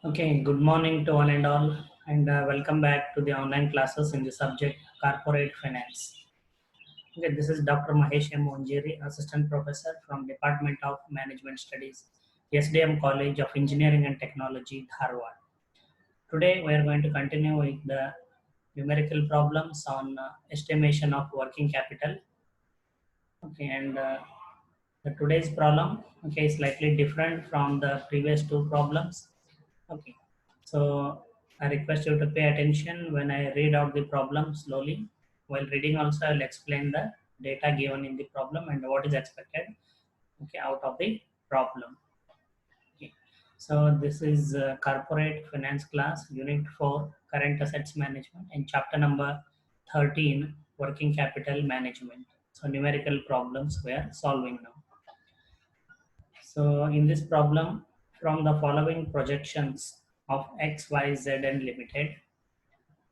Okay, good morning to one and all, and welcome back to the online classes in the subject Corporate Finance. Okay, this is Dr. Mahesh M. Monjeri, Assistant Professor from Department of Management Studies, SDM College of Engineering and Technology, Dharwad. Today, we are going to continue with the numerical problems on estimation of working capital. Okay, and the today's problem, okay, is slightly different from the previous two problems. Okay, so I request you to pay attention when I read out the problem slowly. While reading also, I'll explain the data given in the problem and what is expected, okay, out of the problem. Okay. So this is corporate finance class, unit 4, current assets management, and chapter number 13, working capital management. So numerical problems we are solving now. So in this problem, from the following projections of X, Y, Z and limited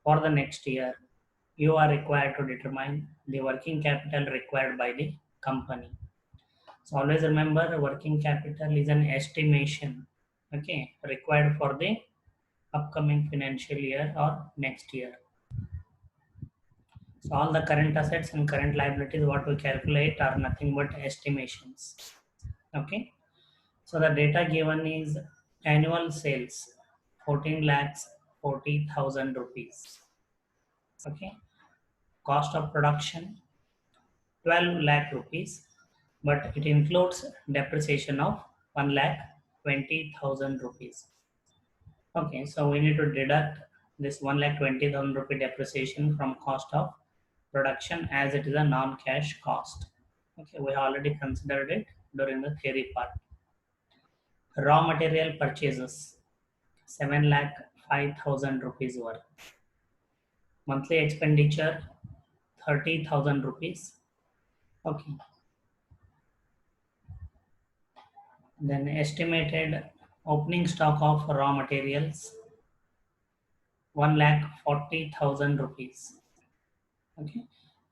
for the next year, you are required to determine the working capital required by the company. So always remember, working capital is an estimation, okay, required for the upcoming financial year or next year. So all the current assets and current liabilities what we calculate are nothing but estimations. Okay. So the data given is annual sales 14 lakhs 40,000 rupees. Okay. Cost of production 12 lakh rupees, but it includes depreciation of 1 lakh 20,000 rupees. Okay, so we need to deduct this 1 lakh 20,000 rupee depreciation from cost of production as it is a non-cash cost. Okay, we already considered it during the theory part. Raw material purchases 7 lakh 5,000 rupees worth. Monthly expenditure 30,000 rupees. Okay. Then estimated opening stock of raw materials 1 lakh 40,000 rupees. Okay.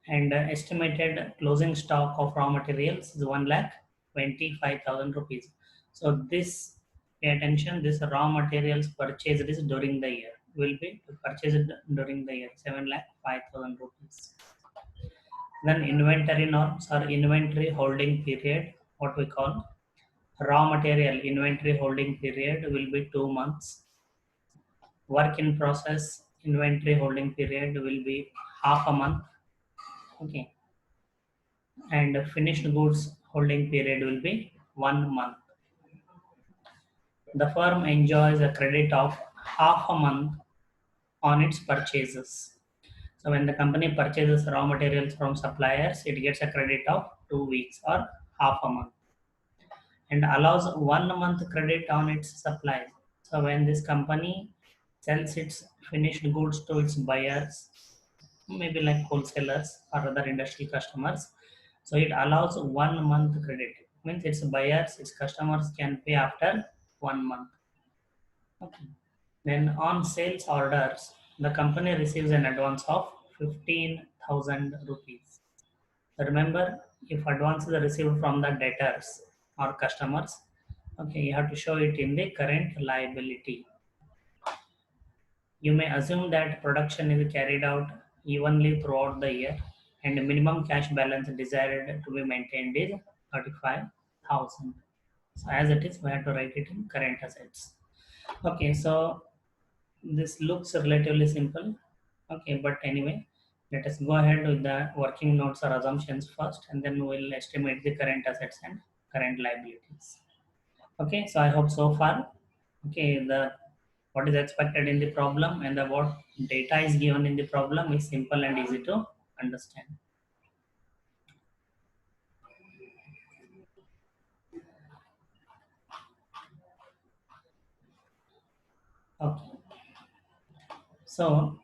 And estimated closing stock of raw materials is 1 lakh 25,000 rupees. So this, pay attention, this raw materials purchased is during the year will be purchased during the year 7 lakh 5,000 rupees. Then inventory norms or inventory holding period, what we call raw material inventory holding period will be 2 months. Work in process inventory holding period will be half a month. Okay. And finished goods holding period will be 1 month. The firm enjoys a credit of half a month on its purchases. So when the company purchases raw materials from suppliers, it gets a credit of 2 weeks or half a month, and allows 1 month credit on its supplies. So when this company sells its finished goods to its buyers, maybe like wholesalers or other industrial customers, so it allows 1 month credit. Means its buyers, its customers can pay after 1 month. Okay. Then on sales orders, the company receives an advance of 15,000 rupees. Remember, if advance is received from the debtors or customers, okay, you have to show it in the current liability. You may assume that production is carried out evenly throughout the year and the minimum cash balance desired to be maintained is 35,000. So as it is, we have to write it in current assets. Okay, so this looks relatively simple. Okay, but anyway, let us go ahead with the working notes or assumptions first, and then we'll estimate the current assets and current liabilities. Okay, so I hope so far, okay, the what is expected in the problem and the what data is given in the problem is simple and easy to understand. Okay, so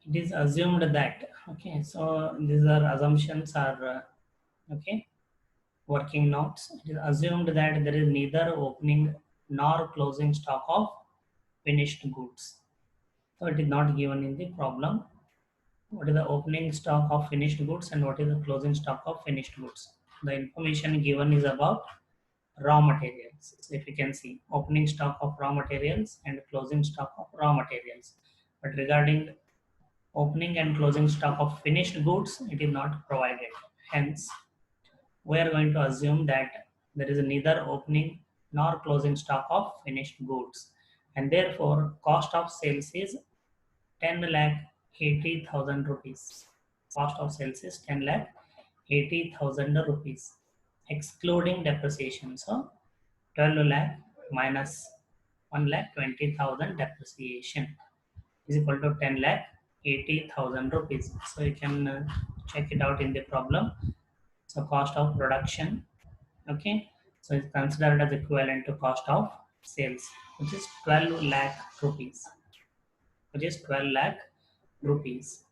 it is assumed that, okay, so these are assumptions are okay, working notes. It is assumed that there is neither opening nor closing stock of finished goods. So it is not given in the problem. what is the opening stock of finished goods and what is the closing stock of finished goods. The information given is about raw materials. So if you can see opening stock of raw materials and closing stock of raw materials, but regarding opening and closing stock of finished goods, it is not provided. Hence, we are going to assume that there is neither opening nor closing stock of finished goods, and therefore cost of sales is 10 lakh 80,000 rupees. Cost of sales is 10 lakh 80,000 rupees, excluding depreciation. So 12 lakh minus 1 lakh 20,000 depreciation is equal to 10 lakh 80,000 rupees. So you can check it out in the problem. So cost of production, okay, so it's considered as equivalent to cost of sales, which is 12 lakh rupees, which is 12 lakh rupees.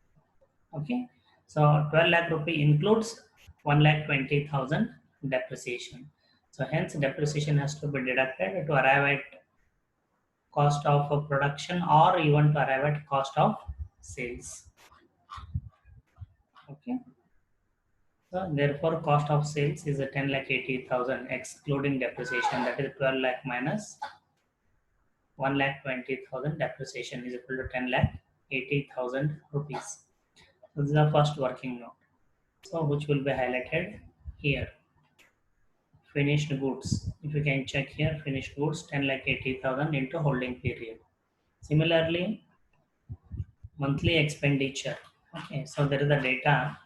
Okay, so 12 lakh rupee includes 1 lakh 20,000 depreciation. So hence depreciation has to be deducted to arrive at cost of production or even to arrive at cost of sales. Okay, so therefore cost of sales is a 10 lakh 80,000 excluding depreciation, that is 12 lakh minus 1 lakh 20,000 depreciation is equal to 10 lakh 80,000 rupees. So this is the first working note. So which will be highlighted here. Finished goods. If you can check here, finished goods 10 lakh 80,000 into holding period. Similarly, monthly expenditure. Okay, so there is a data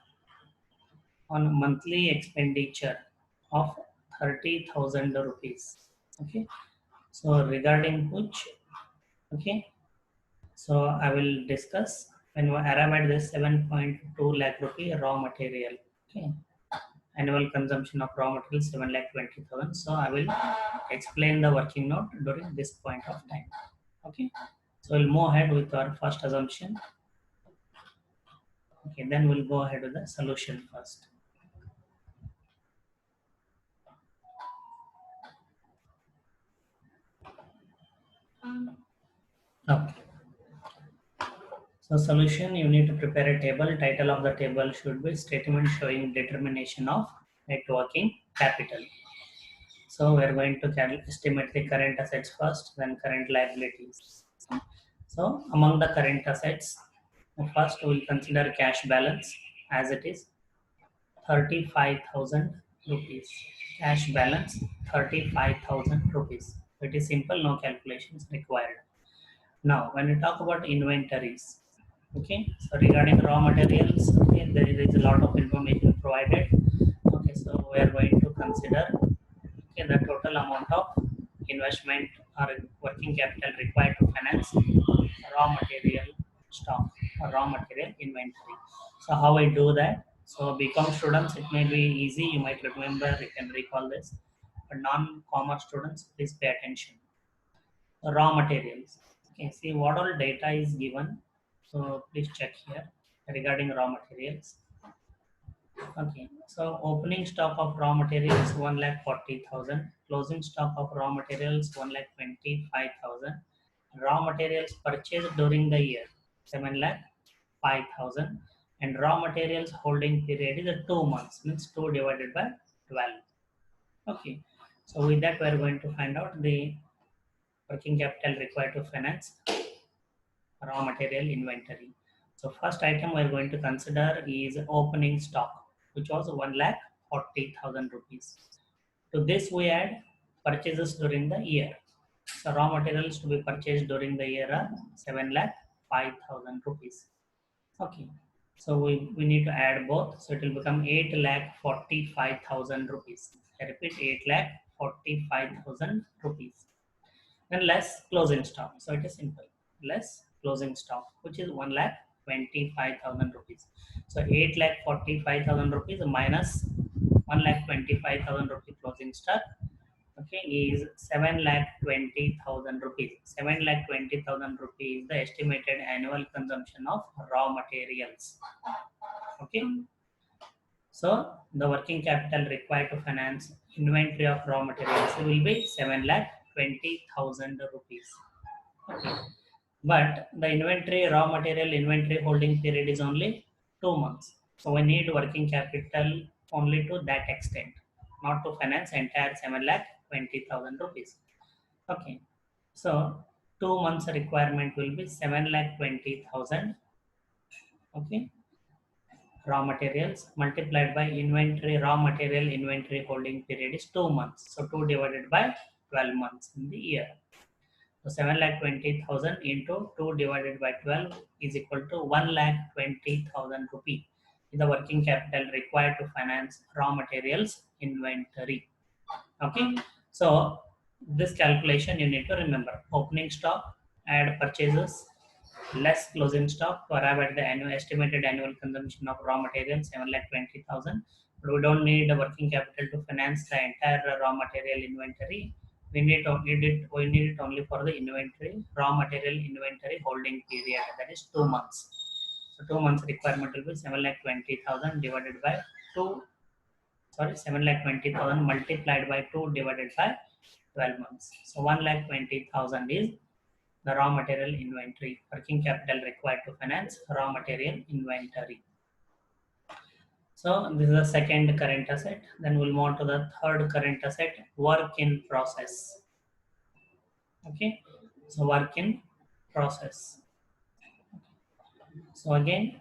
on monthly expenditure of 30,000 rupees. Okay, so regarding which, okay, so I will discuss when we arrive at this 7.2 lakh rupee raw material. Okay, annual consumption of raw material 7 lakh 20,000. So I will explain the working note during this point of time. Okay, so we'll move ahead with our first assumption. Okay, then we'll go ahead with the solution first. Okay. So solution, you need to prepare a table. Title of the table should be statement showing determination of net working capital. So we're going to estimate the current assets first, then current liabilities. So among the current assets, first we'll consider cash balance as it is 35,000 rupees. Cash balance 35,000 rupees. It is simple, no calculations required. Now, when we talk about inventories, okay, so regarding raw materials, okay, there is a lot of information provided. Okay, so we are going to consider, okay, the total amount of investment or working capital required to finance raw material stock or raw material inventory. So how I do that? So BCom students, it may be easy, you might remember, you can recall this. But non-commerce students, please pay attention. Raw materials. Okay, see what all data is given. So please check here regarding raw materials. Okay, so opening stock of raw materials 1,40,000, closing stock of raw materials 1,25,000, raw materials purchased during the year 7,05,000, and raw materials holding period is 2 months, means 2 divided by 12. Okay, so with that we are going to find out the working capital required to finance raw material inventory. So first item we are going to consider is opening stock, which was 1,40,000 rupees. To this we add purchases during the year. So raw materials to be purchased during the year are 7,05,000 rupees. Okay. So we need to add both. So it will become 8,45,000 rupees. I repeat, 8,45,000 rupees. Then less closing stock. So it is simple. Less closing stock, which is 1,25,000 rupees. So 8,45,000 rupees minus 1,25,000 rupees closing stock. Okay, is 7,20,000 rupees. 7,20,000 rupees is the estimated annual consumption of raw materials. Okay. So the working capital required to finance inventory of raw materials will be 7,20,000 rupees. Okay. But the inventory, raw material inventory holding period is only 2 months. So we need working capital only to that extent, not to finance entire 7,20,000 rupees. Okay. So 2 months requirement will be 7,20,000. Okay. Raw materials multiplied by inventory, raw material inventory holding period is 2 months. So 2 divided by 12 months in the year. So 7,20,000 into 2 divided by 12 is equal to 1,20,000 rupee. Is the working capital required to finance raw materials inventory. Okay. So this calculation you need to remember. Opening stock, add purchases, less closing stock to arrive at the annual estimated annual consumption of raw materials 7,20,000. But we don't need a working capital to finance the entire raw material inventory. We need it only for the inventory, raw material inventory holding period, that is 2 months. So 2 months requirement will be 7,20,000 divided by 2, sorry, 7,20,000 multiplied by 2 divided by 12 months. So 1,20,000 is the raw material inventory, working capital required to finance raw material inventory. So this is the second current asset. Then we'll move on to the third current asset, work in process. Okay, so work in process. So again,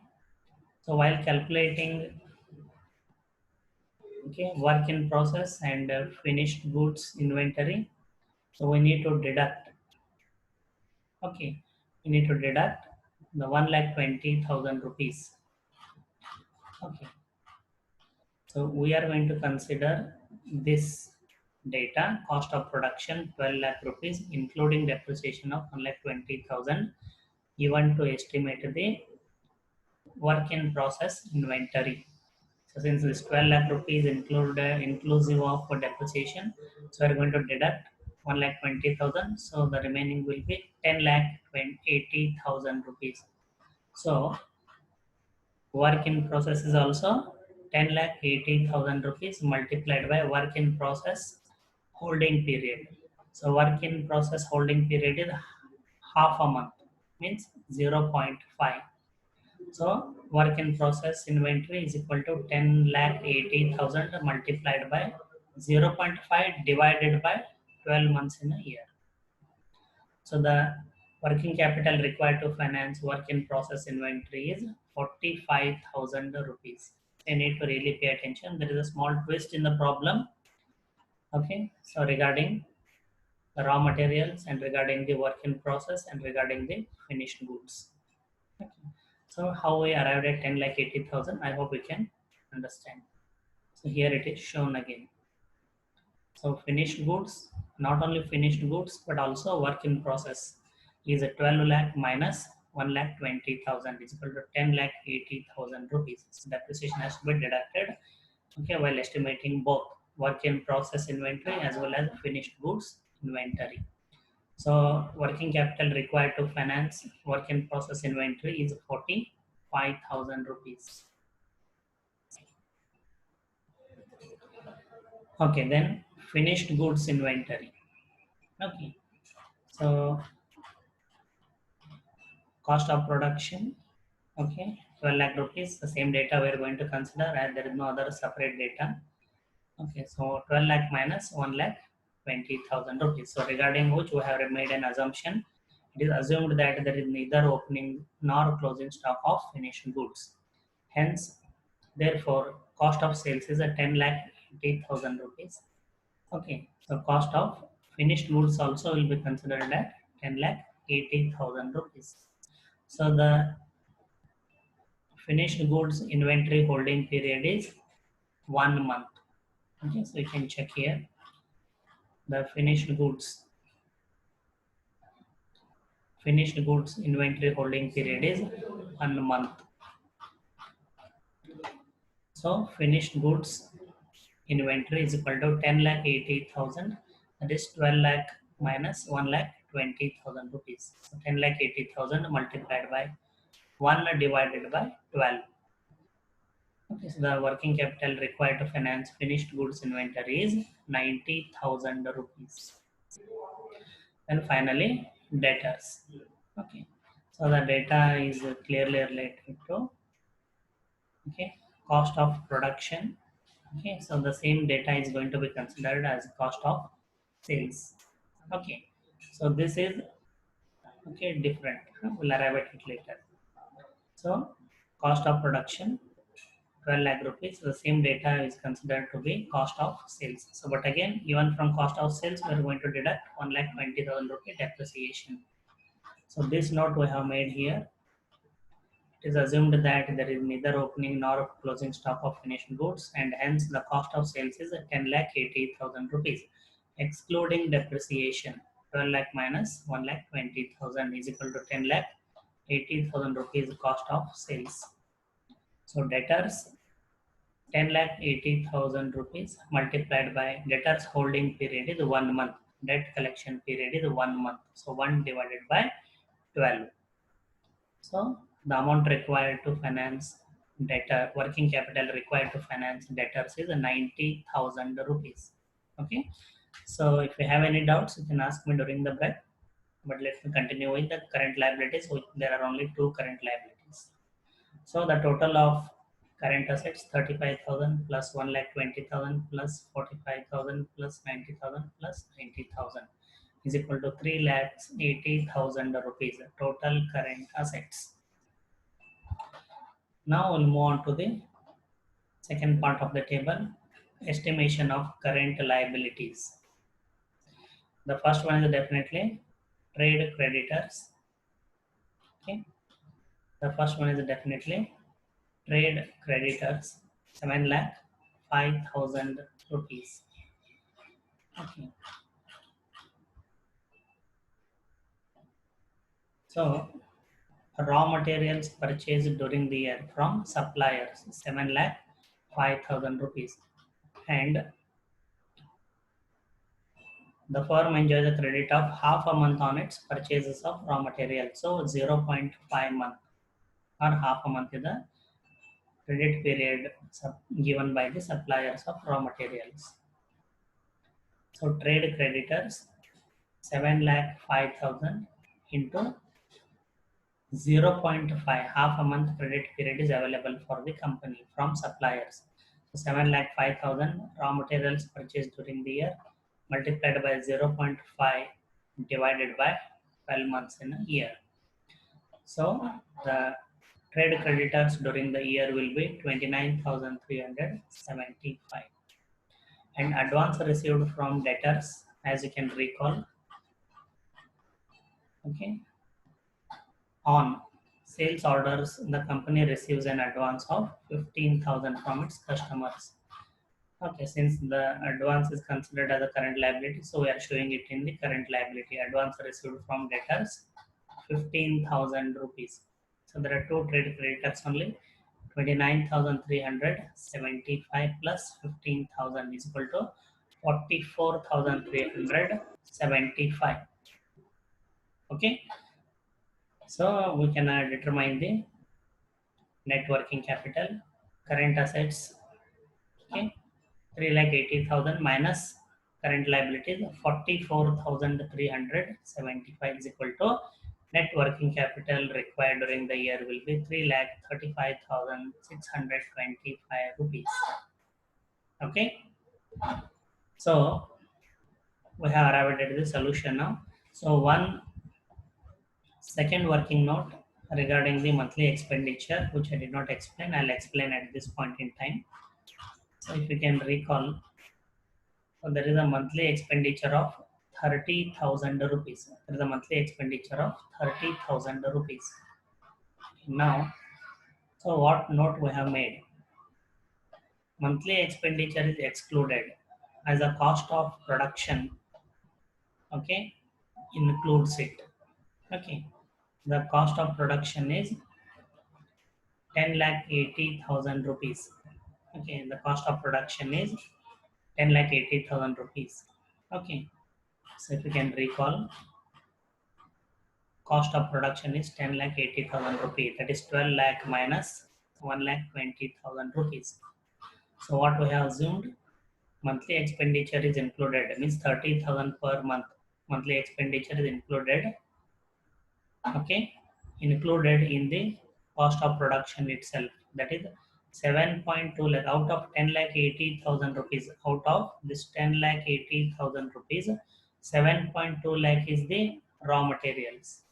so while calculating, okay, work in process and finished goods inventory, so we need to deduct. Okay, we need to deduct the 1,20,000 rupees. Okay, so we are going to consider this data, cost of production 12 lakh rupees, including depreciation of 1,20,000, given to estimate the work in process inventory. So since this 12 lakh rupees inclusive of depreciation, so we are going to deduct 1,20,000. So the remaining will be 10,80,000 rupees. So work in process is also 10,80,000 rupees multiplied by work in process holding period. So work in process holding period is half a month, means 0.5. So work in process inventory is equal to 10,80,000 multiplied by 0.5 divided by 12 months in a year. So the working capital required to finance work in process inventory is 45,000 rupees. You need to really pay attention. There is a small twist in the problem. Okay, so regarding the raw materials and regarding the work in process and regarding the finished goods. Okay. So how we arrived at 10,80,000, I hope you can understand. So here it is shown again. So finished goods, not only finished goods, but also work in process is a 12 lakh minus 1,20,000 is equal to 10,80,000 rupees. So depreciation has to be deducted, okay, while estimating both work in process inventory as well as finished goods inventory. So working capital required to finance work in process inventory is 45,000 rupees. Okay, then finished goods inventory. Okay, so cost of production, okay, 12 lakh rupees, the same data we are going to consider, and there is no other separate data. Okay, so 12 lakh minus 1,20,000 rupees. So regarding which we have made an assumption. It is assumed that there is neither opening nor closing stock of finished goods. Hence, therefore, cost of sales is a 10,80,000 rupees. Okay, so cost of finished goods also will be considered at 10,80,000 rupees. So the finished goods inventory holding period is 1 month. Okay, so you can check here the finished goods inventory holding period is 1 month. So finished goods inventory is equal to 10,80,000, that is 12 lakh minus 1,20,000 rupees. So 10,80,000 multiplied by 1 divided by 12. Okay, so the working capital required to finance finished goods inventory is 90,000 rupees. And finally, debtors. Okay, so the data is clearly related to Okay, cost of production. Okay, so the same data is going to be considered as cost of sales. Okay, so this is okay different. We'll arrive at it later. So cost of production 12 lakh rupees. The same data is considered to be cost of sales. So, but again, even from cost of sales, we are going to deduct 1,20,000 rupee depreciation. So this note we have made here. It is assumed that there is neither opening nor closing stock of finished goods, and hence the cost of sales is 10,80,000 rupees, excluding depreciation. 12 lakh minus 1,20,000 is equal to 10,80,000 rupees cost of sales. So debtors 10,80,000 rupees multiplied by debtors holding period is 1 month. Debt collection period is 1 month. So 1 divided by 12. So the amount required to finance debtor, working capital required to finance debtors is 90,000 rupees. Okay. So if you have any doubts, you can ask me during the break. But let me continue with the current liabilities. There are only two current liabilities. So the total of current assets 35,000 plus 1,20,000 plus 45,000 plus 90,000 plus 90,000 is equal to 3,80,000 rupees total current assets. Now we'll move on to the second part of the table, estimation of current liabilities. The first one is definitely trade creditors. Okay. The first one is definitely trade creditors 7 lakh 5,000 rupees. Okay. So raw materials purchased during the year from suppliers 7 lakh 5,000 rupees, and the firm enjoys a credit of half a month on its purchases of raw materials. So 0.5 month or half a month is the credit period given by the suppliers of raw materials. So trade creditors 7 lakh 5,000 into 0.5, half a month credit period is available for the company from suppliers. So 7 lakh 5,000 raw materials purchased during the year multiplied by 0.5 divided by 12 months in a year. So the trade creditors during the year will be 29,375, and advance received from debtors, as you can recall. Okay, on sales orders, the company receives an advance of 15,000 from its customers. Okay, since the advance is considered as a current liability, so we are showing it in the current liability. Advance received from debtors 15,000 rupees. So there are two trade creditors only. 29,375 plus 15,000 is equal to 44,375. Okay, so we can determine the net working capital, current assets. Okay, 3,80,000 minus current liabilities 44,375 is equal to net working capital required during the year will be 3,35,625 rupees. Okay, so we have arrived at the solution now. So one second working note regarding the monthly expenditure, which I did not explain, I'll explain at this point in time. So if you can recall, so there is a monthly expenditure of 30,000 rupees. There is a monthly expenditure of 30,000 rupees. Now, so what note we have made? Monthly expenditure is excluded as a cost of production. Okay, includes it. Okay, the cost of production is 10,80,000 rupees. Okay, the cost of production is 10,80,000 rupees. Okay, so if you can recall, cost of production is 10,80,000 rupees. That is 12 lakh minus 1,20,000 rupees. So what we have assumed, monthly expenditure is included, means 30,000 per month. Monthly expenditure is included. Okay, included in the cost of production itself. That is 7.2 lakh out of 10 lakh 80,000 rupees. Out of this 10 lakh 80,000 rupees, 7.2 lakh is the raw materials,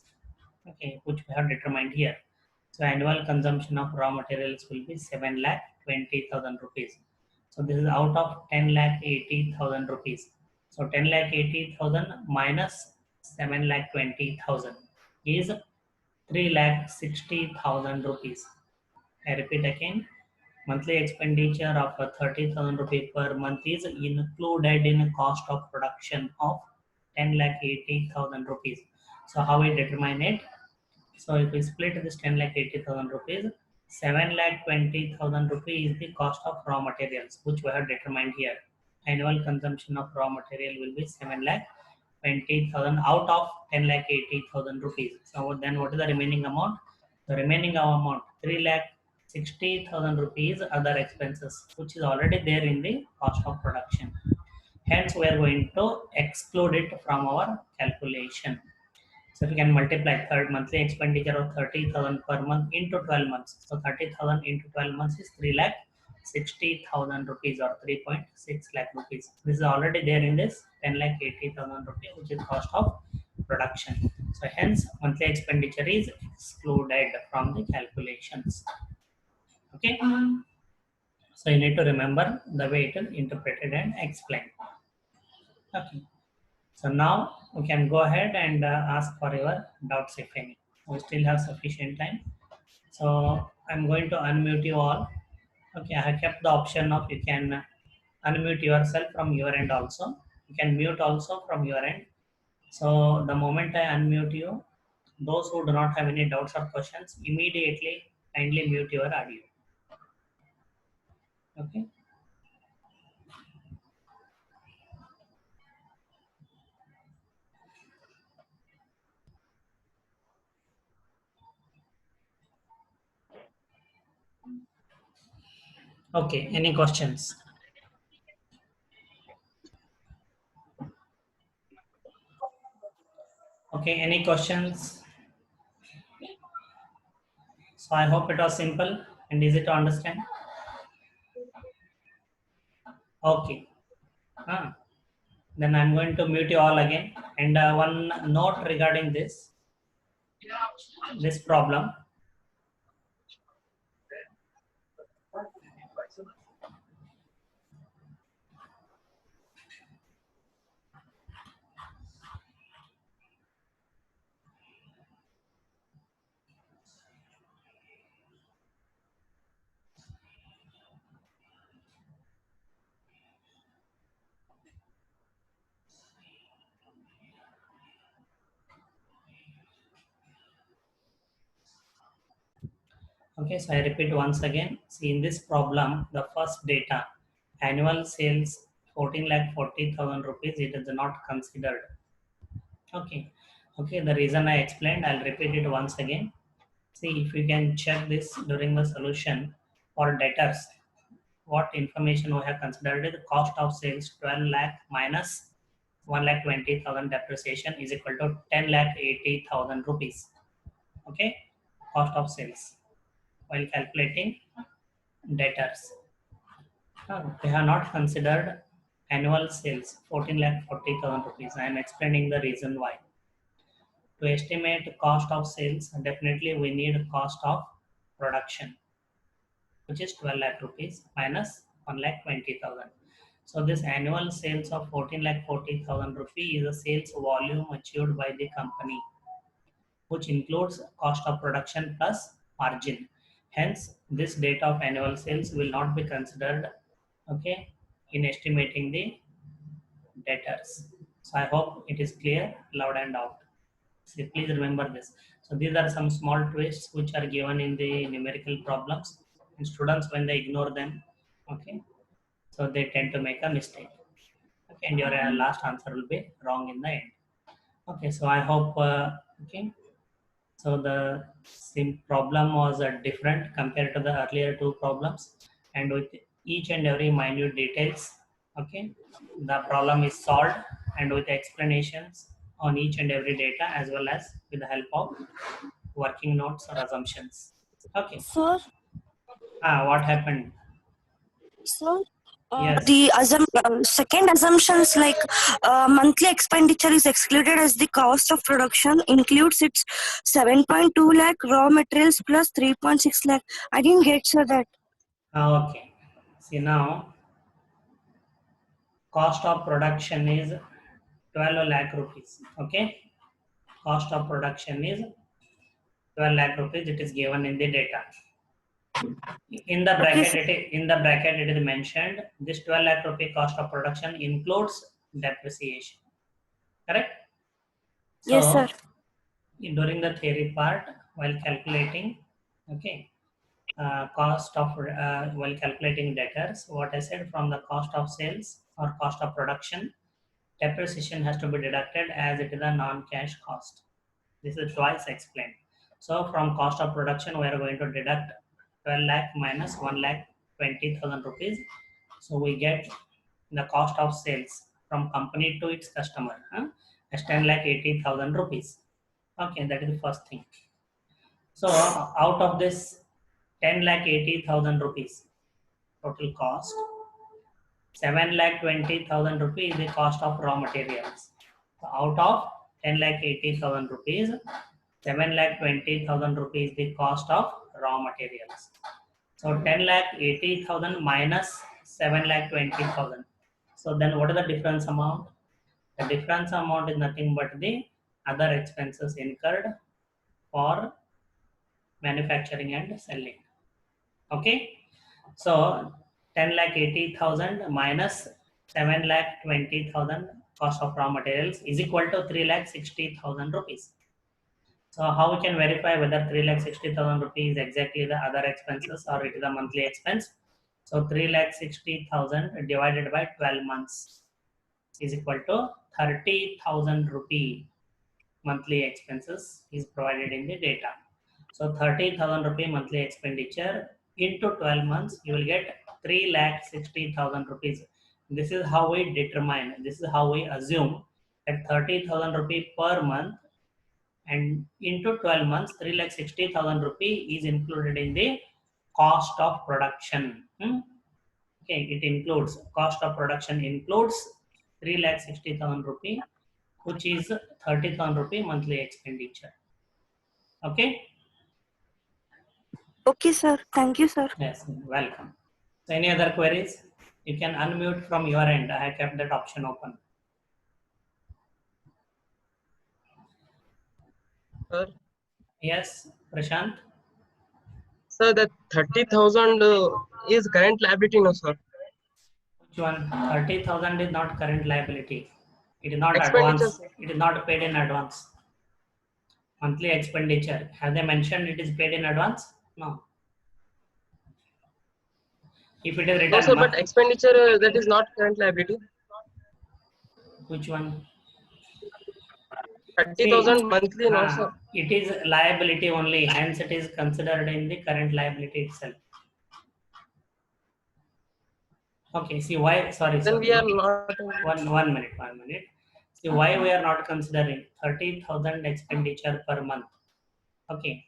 okay, which we have determined here. So annual consumption of raw materials will be 7 lakh 20,000 rupees. So this is out of 10 lakh 80,000 rupees. So 10 lakh 80,000 minus 7 lakh 20,000 is 3 lakh 60,000 rupees. I repeat again, monthly expenditure of 30,000 rupees per month is included in cost of production of 10 lakh 80,000 rupees. So how we determine it? So if we split this 10 lakh 80,000 rupees, 7 lakh 20,000 rupees is the cost of raw materials, which we have determined here. Annual consumption of raw material will be 7 lakh 20,000 out of 10 lakh 80,000 rupees. So then what is the remaining amount? The remaining amount 3 lakh 60,000 rupees other expenses, which is already there in the cost of production. Hence, we are going to exclude it from our calculation. So we can multiply third monthly expenditure of 30,000 per month into 12 months. So 30,000 into 12 months is 3 lakh 60,000 rupees or 3.6 lakh rupees. This is already there in this 10 lakh 80,000 rupees, which is cost of production. So hence monthly expenditure is excluded from the calculations. Okay. So you need to remember the way it is interpreted and explained. Okay. So now we can go ahead and ask for your doubts if any. We still have sufficient time. So I'm going to unmute you all. Okay, I have kept the option of you can unmute yourself from your end also. You can mute also from your end. So the moment I unmute you, those who do not have any doubts or questions, immediately kindly mute your audio. Okay. Okay, any questions? Okay, any questions? So I hope it was simple and easy to understand. Okay. Then I'm going to mute you all again. And one note regarding this problem. Okay, so I repeat once again. See, in this problem, the first data, annual sales 14 lakh 40,000 rupees, it is not considered. Okay, okay. The reason I explained, I'll repeat it once again. See, if you can check this during the solution for debtors, what information we have considered is the cost of sales 12 lakh minus 1 lakh 20,000 depreciation is equal to 10 lakh 80,000 rupees. Okay, cost of sales while calculating debtors. They have not considered annual sales 14 lakh 40,000 rupees. I am explaining the reason why. To estimate cost of sales, definitely we need cost of production, which is 12 lakh rupees minus 1 lakh 20,000. So this annual sales of 14 lakh 40,000 rupees is a sales volume achieved by the company, which includes cost of production plus margin. Hence, this data of annual sales will not be considered, okay, in estimating the debtors. So I hope it is clear, loud and out. So please remember this. So these are some small twists which are given in the numerical problems. And students, when they ignore them, okay, so they tend to make a mistake. Okay, and your last answer will be wrong in the end. Okay, so I hope, okay, so the same problem was different compared to the earlier two problems, and with each and every minute details, okay, the problem is solved and with explanations on each and every data as well as with the help of working notes or assumptions. Okay. Sir, What happened? So, Yes. the second assumptions like monthly expenditure is excluded as the cost of production includes its 7.2 lakh raw materials plus 3.6 lakh. I didn't get so that. Okay. See now, cost of production is 12 lakh rupees. Okay. Cost of production is 12 lakh rupees. It is given in the data. In the Okay, bracket, sir. it is mentioned this 12 lakh rupee cost of production includes depreciation. Correct? Yes, sir. So during the theory part, while calculating, okay, cost of while calculating debtors, what I said, from the cost of sales or cost of production, depreciation has to be deducted as it is a non-cash cost. This is twice explained. So from cost of production, we are going to deduct 12 lakh minus 1 lakh 20,000 rupees. So we get the cost of sales from company to its customer as 10 lakh 80,000 rupees. Okay, that is the first thing. So out of this 10 lakh 80,000 rupees total cost, 7 lakh 20,000 rupees is the cost of raw materials. So out of 10 lakh 80,000 rupees, 7 lakh 20,000 rupees the cost of raw materials. So 10 lakh 80,000 minus 7 lakh 20,000. So then what is the difference amount? The difference amount is nothing but the other expenses incurred for manufacturing and selling. Okay. So 10 lakh 80,000 minus 7 lakh 20,000 cost of raw materials is equal to 3 lakh 60,000 rupees. So how we can verify whether 3 lakh 60,000 rupees is exactly the other expenses or it is a monthly expense? So 3 lakh 60,000 divided by 12 months is equal to 30,000 rupee monthly expenses is provided in the data. So 30,000 rupee monthly expenditure into 12 months, you will get 3 lakh 60,000 rupees. This is how we determine, this is how we assume that 30,000 rupee per month and into 12 months 3 lakh 60,000 rupee is included in the cost of production. Okay, it includes cost of production includes 3 lakh 60,000 rupee, which is 30,000 rupee monthly expenditure. Okay. Okay, sir. Thank you, sir. Yes, welcome. So any other queries? You can unmute from your end. I have kept that option open. Sir, Yes, Prashant. sir, that 30,000 is current liability, no, sir. Which one? 30,000 is not current liability. It is not Expenditure, advance. sir. It is not paid in advance. Monthly expenditure. Have they mentioned it is paid in advance? No. If it is No, written, sir, but expenditure that is not current liability. which one? See, 30,000 monthly, no, sir. it is liability only. Hence, it is considered in the current liability itself. Okay. See why? Sorry. Then we are not. One minute. 1 minute. See why we are not considering 30,000 expenditure per month. Okay.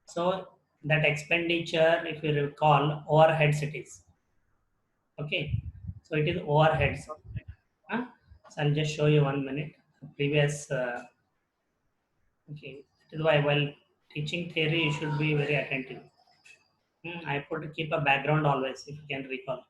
So that expenditure, if you recall, overheads it is. Okay. So it is overheads. Huh? So I'll just show you 1 minute. Previous. Okay. That is why while teaching theory, you should be very attentive. I put keep a background always, if you can recall.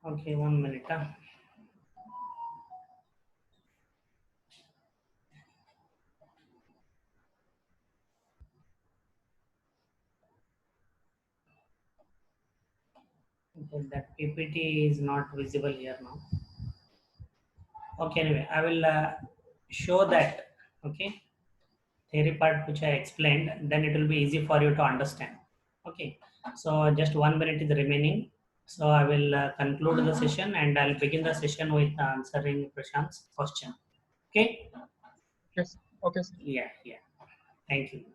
Okay, 1 minute. Okay, that PPT is not visible here now. Okay, anyway, I will show that, okay, theory part which I explained, then it will be easy for you to understand. Okay, so just 1 minute is remaining, so I will conclude the session and I'll begin the session with answering Prashant's question. Okay. Yes. Okay, sir. Yeah, thank you.